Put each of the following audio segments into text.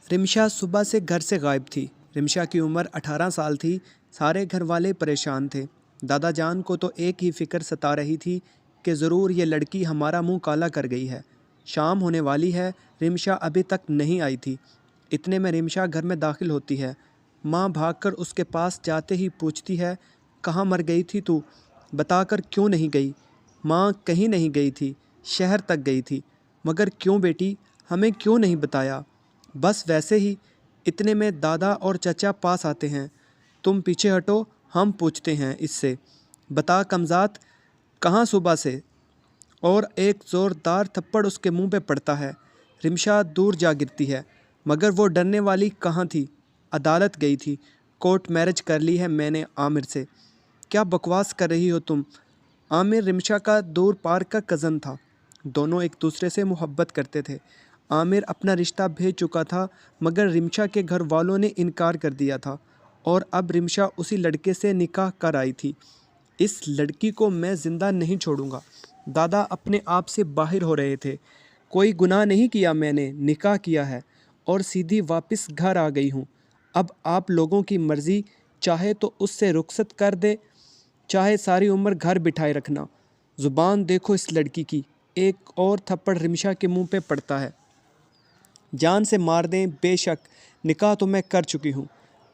रिमशा सुबह से घर से गायब थी। रिमशा की उम्र 18 साल थी। सारे घर वाले परेशान थे। दादा जान को तो एक ही फिक्र सता रही थी कि ज़रूर ये लड़की हमारा मुंह काला कर गई है। शाम होने वाली है, रिमशा अभी तक नहीं आई थी। इतने में रिमशा घर में दाखिल होती है। माँ भागकर उसके पास जाते ही पूछती है, कहाँ मर गई थी तू? बताकर क्यों नहीं गई? माँ कहीं नहीं गई थी, शहर तक गई थी। मगर क्यों बेटी, हमें क्यों नहीं बताया? बस वैसे ही। इतने में दादा और चचा पास आते हैं। तुम पीछे हटो, हम पूछते हैं इससे। बता कमज़ात, कहाँ सुबह से? और एक ज़ोरदार थप्पड़ उसके मुंह पे पड़ता है। रिमशा दूर जा गिरती है, मगर वो डरने वाली कहाँ थी। अदालत गई थी, कोर्ट मैरिज कर ली है मैंने आमिर से। क्या बकवास कर रही हो तुम? आमिर रिमशा का दूर पार का कज़न था। दोनों एक दूसरे से मोहब्बत करते थे। आमिर अपना रिश्ता भेज चुका था, मगर रिमशा के घर वालों ने इनकार कर दिया था और अब रिमशा उसी लड़के से निकाह कर आई थी। इस लड़की को मैं ज़िंदा नहीं छोड़ूंगा। दादा अपने आप से बाहर हो रहे थे। कोई गुनाह नहीं किया मैंने, निकाह किया है और सीधी वापस घर आ गई हूँ। अब आप लोगों की मर्ज़ी, चाहे तो उससे रुखसत कर दे, चाहे सारी उम्र घर बिठाए रखना। ज़ुबान देखो इस लड़की की। एक और थप्पड़ रिमशा के मुंह पे पड़ता है। जान से मार दें, बेशक, निकाह तो मैं कर चुकी हूँ।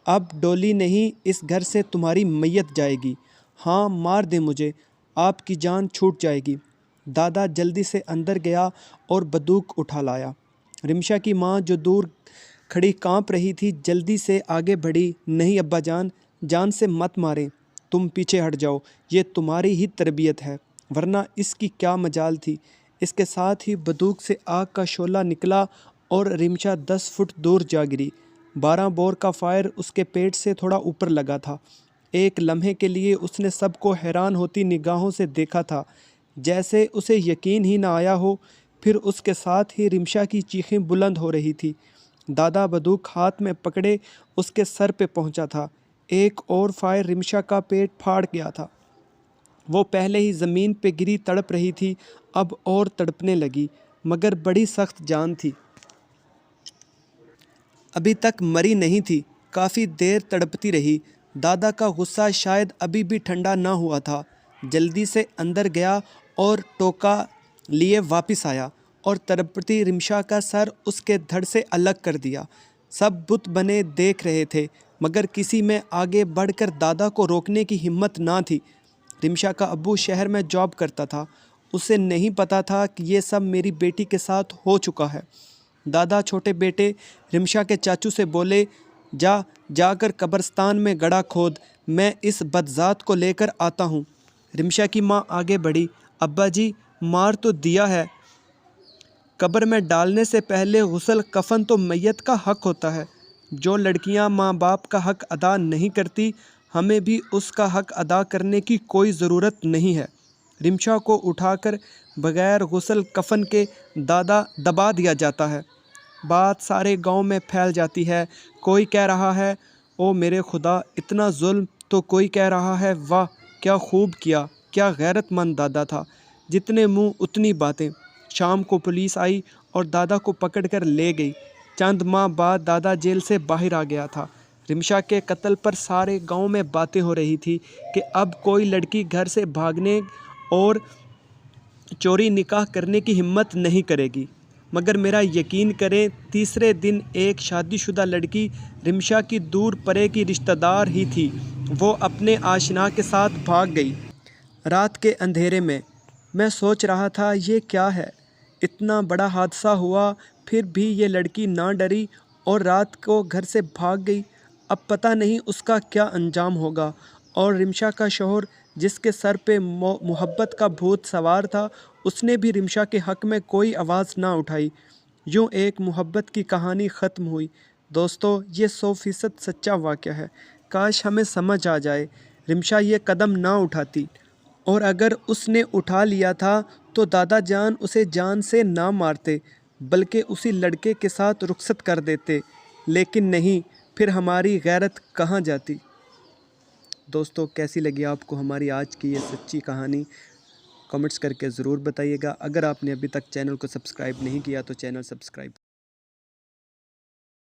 अब डोली नहीं, इस घर से तुम्हारी मैयत जाएगी। हाँ, मार दे मुझे, आपकी जान छूट जाएगी। दादा जल्दी से अंदर गया और बंदूक उठा लाया। रिमशा की माँ जो दूर खड़ी कांप रही थी, जल्दी से आगे बढ़ी। नहीं अब्बा जान, जान से मत मारें, तुम पीछे हट जाओ, ये तुम्हारी ही तरबियत है, वरना इसकी क्या मजाल थी। इसके साथ ही बंदूक से आग का शोला निकला और रिमशा 10 फुट दूर जा गिरी। 12 बोर का फायर उसके पेट से थोड़ा ऊपर लगा था। एक लम्हे के लिए उसने सबको हैरान होती निगाहों से देखा था, जैसे उसे यकीन ही ना आया हो। फिर उसके साथ ही रिमशा की चीखें बुलंद हो रही थी। दादा बंदूक हाथ में पकड़े उसके सर पे पहुंचा था। एक और फायर रिमशा का पेट फाड़ गया था। वो पहले ही ज़मीन पे गिरी तड़प रही थी, अब और तड़पने लगी, मगर बड़ी सख्त जान थी। अभी तक मरी नहीं थी, काफ़ी देर तड़पती रही। दादा का गुस्सा शायद अभी भी ठंडा ना हुआ था। जल्दी से अंदर गया और टोका लिए वापस आया और तड़पती रिमशा का सर उसके धड़ से अलग कर दिया। सब बुत बने देख रहे थे, मगर किसी में आगे बढ़कर दादा को रोकने की हिम्मत ना थी। रिमशा का अब्बू शहर में जॉब करता था। उसे नहीं पता था कि ये सब मेरी बेटी के साथ हो चुका है। दादा छोटे बेटे रिमशा के चाचू से बोले, जाकर कब्रिस्तान में गड़ा खोद, मैं इस बदजात को लेकर आता हूँ। रिमशा की माँ आगे बढ़ी, अब्बा जी, मार तो दिया है, कब्र में डालने से पहले गुस्ल कफन तो मैयत का हक होता है। जो लड़कियाँ माँ बाप का हक अदा नहीं करती, हमें भी उसका हक अदा करने की कोई ज़रूरत नहीं है। रिमशा को उठाकर बगैर गुस्ल कफन के दादा दबा दिया जाता है। बात सारे गांव में फैल जाती है। कोई कह रहा है, ओ मेरे खुदा, इतना जुल्म। तो कोई कह रहा है, वाह क्या खूब किया, क्या गैरतमंद दादा था। जितने मुंह उतनी बातें। शाम को पुलिस आई और दादा को पकड़कर ले गई। चंद माह बाद दादा जेल से बाहर आ गया था। रिमशा के कत्ल पर सारे गांव में बातें हो रही थी कि अब कोई लड़की घर से भागने और चोरी निकाह करने की हिम्मत नहीं करेगी। मगर मेरा यकीन करें, तीसरे दिन एक शादीशुदा लड़की, रिमशा की दूर परे की रिश्तेदार ही थी, वो अपने आशना के साथ भाग गई। रात के अंधेरे में मैं सोच रहा था, ये क्या है? इतना बड़ा हादसा हुआ, फिर भी ये लड़की ना डरी और रात को घर से भाग गई। अब पता नहीं उसका क्या अंजाम होगा। और रिमशा का शौहर, जिसके सर पे मोहब्बत का भूत सवार था, उसने भी रिमशा के हक़ में कोई आवाज़ ना उठाई। यूँ एक मोहब्बत की कहानी ख़त्म हुई। दोस्तों, ये 100% सच्चा वाक़या है। काश हमें समझ आ जाए। रिमशा ये कदम ना उठाती, और अगर उसने उठा लिया था तो दादा जान उसे जान से ना मारते, बल्कि उसी लड़के के साथ रुखसत कर देते। लेकिन नहीं, फिर हमारी गैरत कहाँ जाती? दोस्तों, कैसी लगी आपको हमारी आज की ये सच्ची कहानी? कमेंट्स करके ज़रूर बताइएगा। अगर आपने अभी तक चैनल को सब्सक्राइब नहीं किया तो चैनल सब्सक्राइब